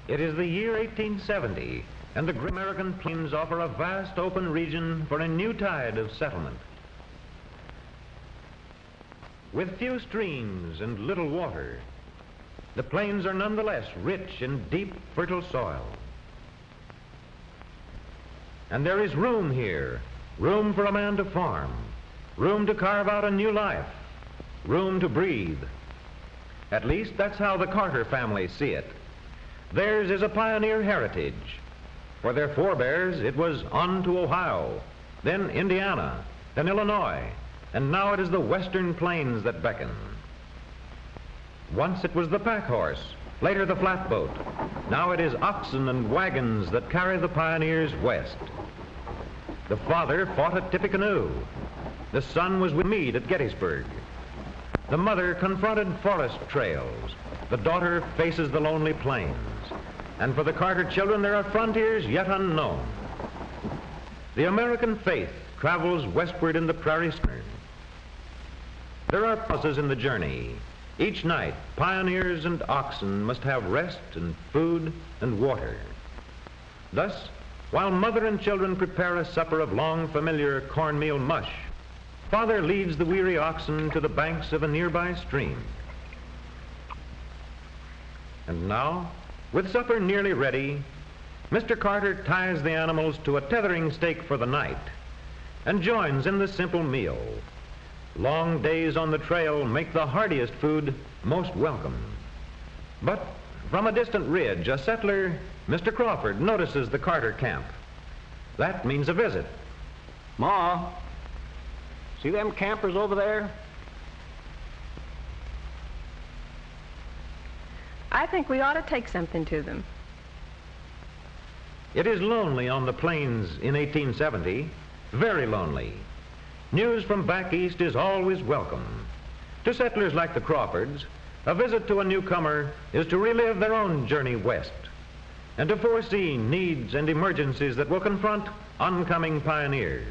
It is the year 1870, and the great American plains offer a vast open region for a new tide of settlement. With few streams and little water, the plains are nonetheless rich in deep, fertile soil. And there is room here, room for a man to farm, room to carve out a new life, room to breathe. At least that's how the Carter family see it. Theirs is a pioneer heritage. For their forebears, it was on to Ohio, then Indiana, then Illinois, and now it is the western plains that beckon. Once it was the pack horse, later the flatboat. Now it is oxen and wagons that carry the pioneers west. The father fought at Tippecanoe. The son was with Meade at Gettysburg. The mother confronted forest trails. The daughter faces the lonely plains. And for the Carter children, there are frontiers yet unknown. The American faith travels westward in the prairie schooner. There are pauses in the journey. Each night, pioneers and oxen must have rest and food and water. Thus, while mother and children prepare a supper of long familiar cornmeal mush, father leads the weary oxen to the banks of a nearby stream. And now, with supper nearly ready, Mr. Carter ties the animals to a tethering stake for the night and joins in the simple meal. Long days on the trail make the hardiest food most welcome. But from a distant ridge, a settler, Mr. Crawford, notices the Carter camp. That means a visit. Ma, see them campers over there? I think we ought to take something to them. It is lonely on the plains in 1870, very lonely. News from back east is always welcome. To settlers like the Crawfords, a visit to a newcomer is to relive their own journey west and to foresee needs and emergencies that will confront oncoming pioneers.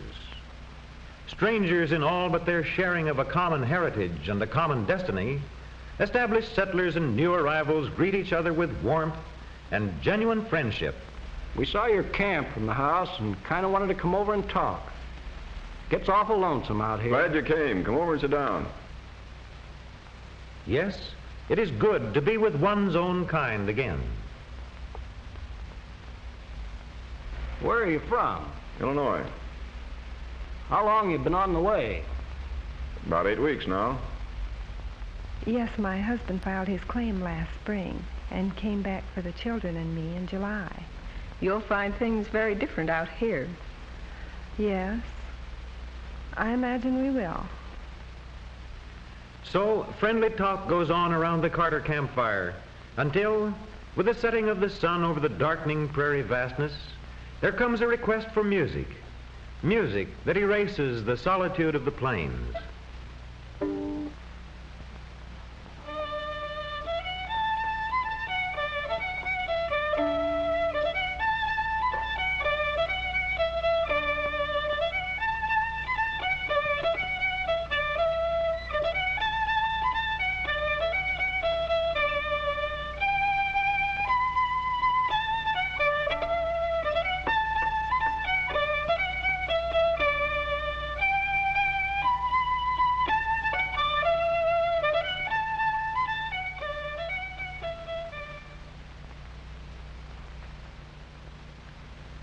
Strangers in all but their sharing of a common heritage and a common destiny, established settlers and new arrivals greet each other with warmth and genuine friendship. We saw your camp from the house and kind of wanted to come over and talk. Gets awful lonesome out here. Glad you came. Come over and sit down. Yes, it is good to be with one's own kind again. Where are you from? Illinois. How long you been on the way? About 8 weeks now. Yes, my husband filed his claim last spring and came back for the children and me in July. You'll find things very different out here. Yes, I imagine we will. So friendly talk goes on around the Carter campfire until, with the setting of the sun over the darkening prairie vastness, there comes a request for music. Music that erases the solitude of the plains.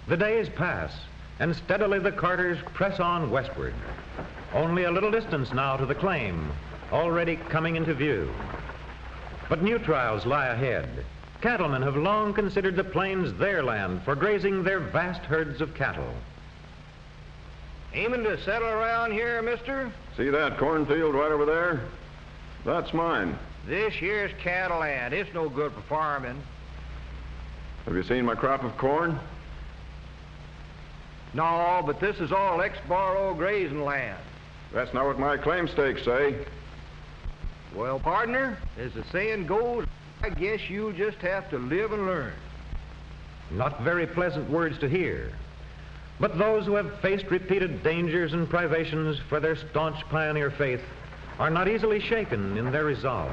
The days pass, and steadily the Carters press on westward. Only a little distance now to the claim, already coming into view. But new trials lie ahead. Cattlemen have long considered the plains their land for grazing their vast herds of cattle. Aiming to settle around here, mister? See that cornfield right over there? That's mine. This year's cattle land. It's no good for farming. Have you seen my crop of corn? No, but this is all ex-borrow grazing land. That's not what my claim stakes say. Well, partner, as the saying goes, I guess you'll just have to live and learn. Not very pleasant words to hear. But those who have faced repeated dangers and privations for their staunch pioneer faith are not easily shaken in their resolve.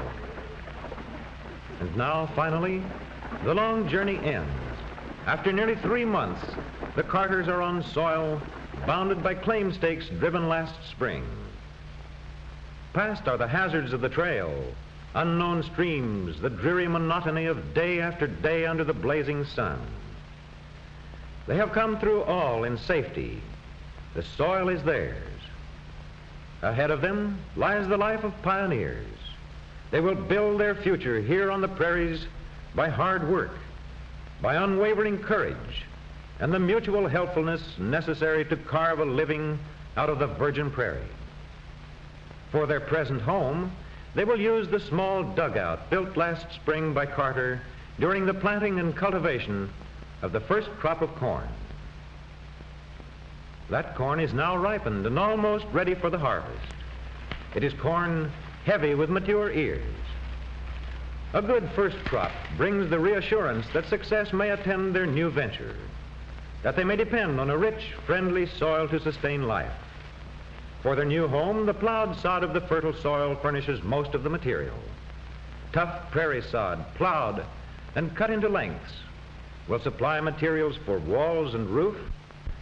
And now, finally, the long journey ends. After nearly 3 months, the Carters are on soil bounded by claim stakes driven last spring. Past are the hazards of the trail, unknown streams, the dreary monotony of day after day under the blazing sun. They have come through all in safety. The soil is theirs. Ahead of them lies the life of pioneers. They will build their future here on the prairies by hard work, by unwavering courage, and the mutual helpfulness necessary to carve a living out of the virgin prairie. For their present home, they will use the small dugout built last spring by Carter during the planting and cultivation of the first crop of corn. That corn is now ripened and almost ready for the harvest. It is corn heavy with mature ears. A good first crop brings the reassurance that success may attend their new venture, that they may depend on a rich, friendly soil to sustain life. For their new home, the plowed sod of the fertile soil furnishes most of the material. Tough prairie sod, plowed and cut into lengths, will supply materials for walls and roof,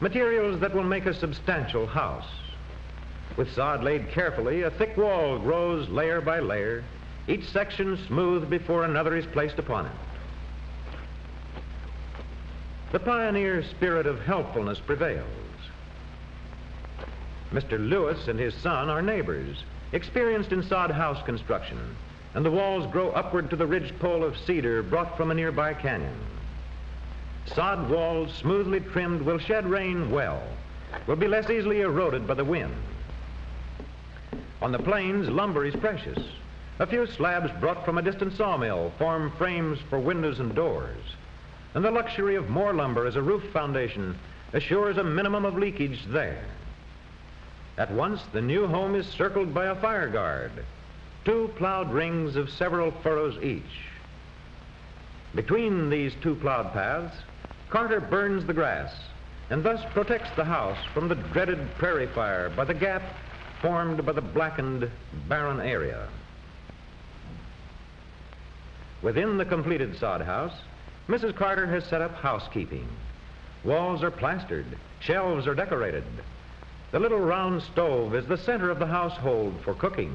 materials that will make a substantial house. With sod laid carefully, a thick wall grows layer by layer, each section smooth before another is placed upon it. The pioneer spirit of helpfulness prevails. Mr. Lewis and his son are neighbors, experienced in sod house construction, and the walls grow upward to the ridgepole of cedar brought from a nearby canyon. Sod walls, smoothly trimmed, will shed rain well, will be less easily eroded by the wind. On the plains, lumber is precious. A few slabs brought from a distant sawmill form frames for windows and doors, and the luxury of more lumber as a roof foundation assures a minimum of leakage there. At once, the new home is circled by a fire guard, 2 plowed rings of several furrows each. Between these 2 plowed paths, Carter burns the grass and thus protects the house from the dreaded prairie fire by the gap formed by the blackened, barren area. Within the completed sod house, Mrs. Carter has set up housekeeping. Walls are plastered, shelves are decorated. The little round stove is the center of the household for cooking,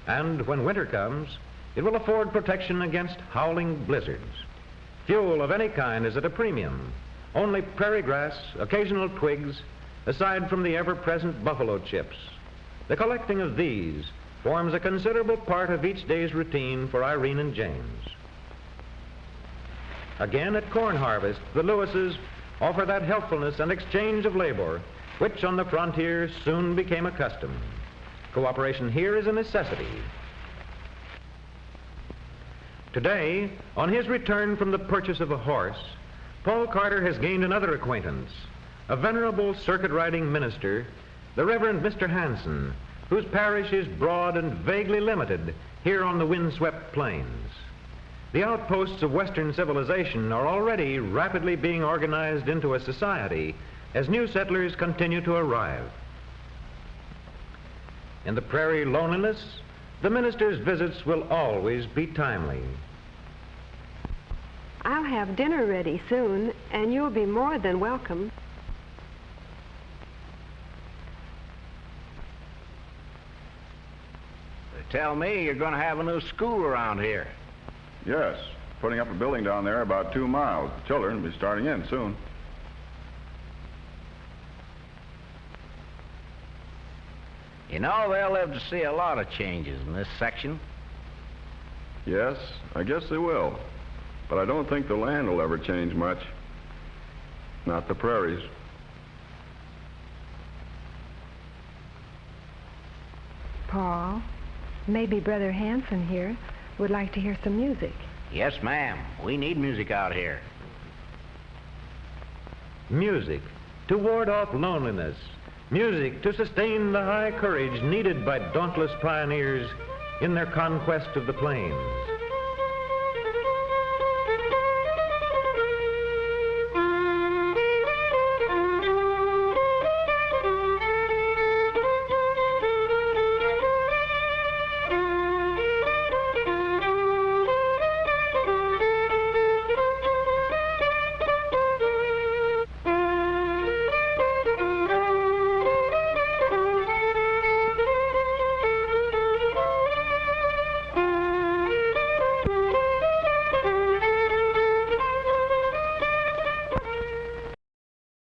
and when winter comes, it will afford protection against howling blizzards. Fuel of any kind is at a premium. Only prairie grass, occasional twigs, aside from the ever-present buffalo chips. The collecting of these forms a considerable part of each day's routine for Irene and James. Again, at corn harvest, the Lewises offer that helpfulness and exchange of labor which on the frontier soon became a custom. Cooperation here is a necessity. Today, on his return from the purchase of a horse, Paul Carter has gained another acquaintance, a venerable circuit-riding minister, the Reverend Mr. Hanson, whose parish is broad and vaguely limited here on the windswept plains. The outposts of Western civilization are already rapidly being organized into a society as new settlers continue to arrive. In the prairie loneliness, the minister's visits will always be timely. I'll have dinner ready soon, and you'll be more than welcome. They tell me you're going to have a new school around here. Yes, putting up a building down there about 2 miles. The children will be starting in soon. You know, they'll live to see a lot of changes in this section. Yes, I guess they will. But I don't think the land will ever change much. Not the prairies. Paul, maybe Brother Hanson here would like to hear some music. Yes, ma'am. We need music out here. Music to ward off loneliness. Music to sustain the high courage needed by dauntless pioneers in their conquest of the plains.